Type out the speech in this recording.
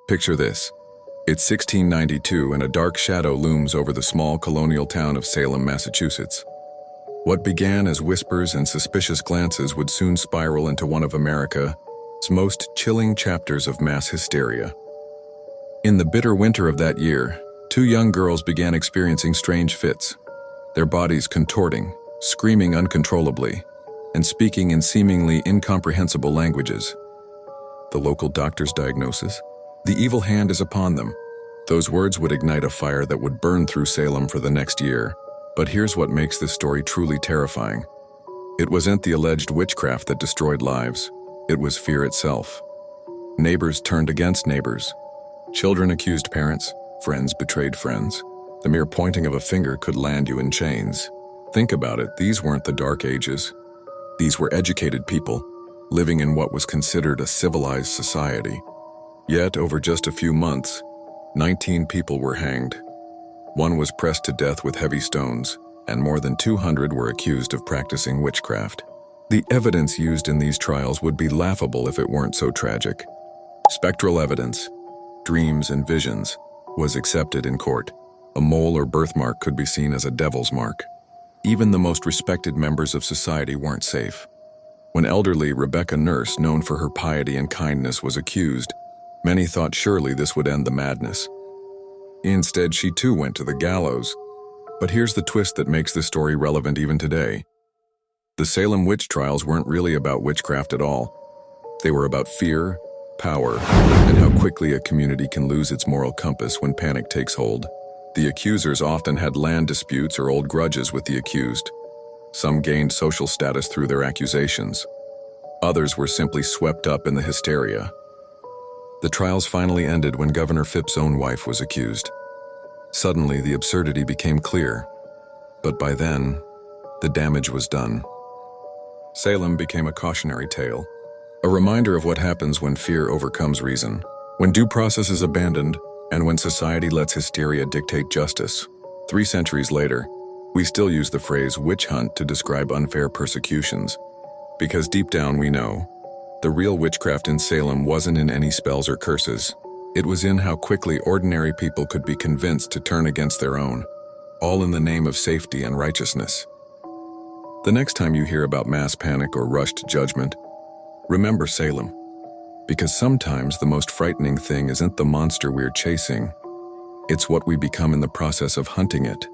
Picture this. It's 1692 and a dark shadow looms over the small colonial town of Salem, Massachusetts. What began as whispers and suspicious glances would soon spiral into one of America's most chilling chapters of mass hysteria. In the bitter winter of that year, two young girls began experiencing strange fits, their bodies contorting, screaming uncontrollably, and speaking in seemingly incomprehensible languages. The local doctor's diagnosis? The evil hand is upon them. Those words would ignite a fire that would burn through Salem for the next year. But here's what makes this story truly terrifying. It wasn't the alleged witchcraft that destroyed lives. It was fear itself. Neighbors turned against neighbors. Children accused parents. Friends betrayed friends. The mere pointing of a finger could land you in chains. Think about it, these weren't the Dark Ages. These were educated people, living in what was considered a civilized society. Yet, over just a few months, 19 people were hanged. One was pressed to death with heavy stones, and more than 200 were accused of practicing witchcraft. The evidence used in these trials would be laughable if it weren't so tragic. Spectral evidence, dreams and visions, was accepted in court. A mole or birthmark could be seen as a devil's mark. Even the most respected members of society weren't safe. When elderly Rebecca Nurse, known for her piety and kindness, was accused, many thought surely this would end the madness. Instead, she too went to the gallows. But here's the twist that makes this story relevant even today. The Salem Witch Trials weren't really about witchcraft at all. They were about fear, power, and how quickly a community can lose its moral compass when panic takes hold. The accusers often had land disputes or old grudges with the accused. Some gained social status through their accusations. Others were simply swept up in the hysteria. The trials finally ended when Governor Phipp's own wife was accused. Suddenly, the absurdity became clear. But by then, the damage was done. Salem became a cautionary tale, a reminder of what happens when fear overcomes reason, when due process is abandoned, and when society lets hysteria dictate justice. 3 centuries later, we still use the phrase witch hunt to describe unfair persecutions, because deep down we know, the real witchcraft in Salem wasn't in any spells or curses. It was in how quickly ordinary people could be convinced to turn against their own, all in the name of safety and righteousness. The next time you hear about mass panic or rushed judgment, remember Salem, because sometimes the most frightening thing isn't the monster we're chasing, it's what we become in the process of hunting it.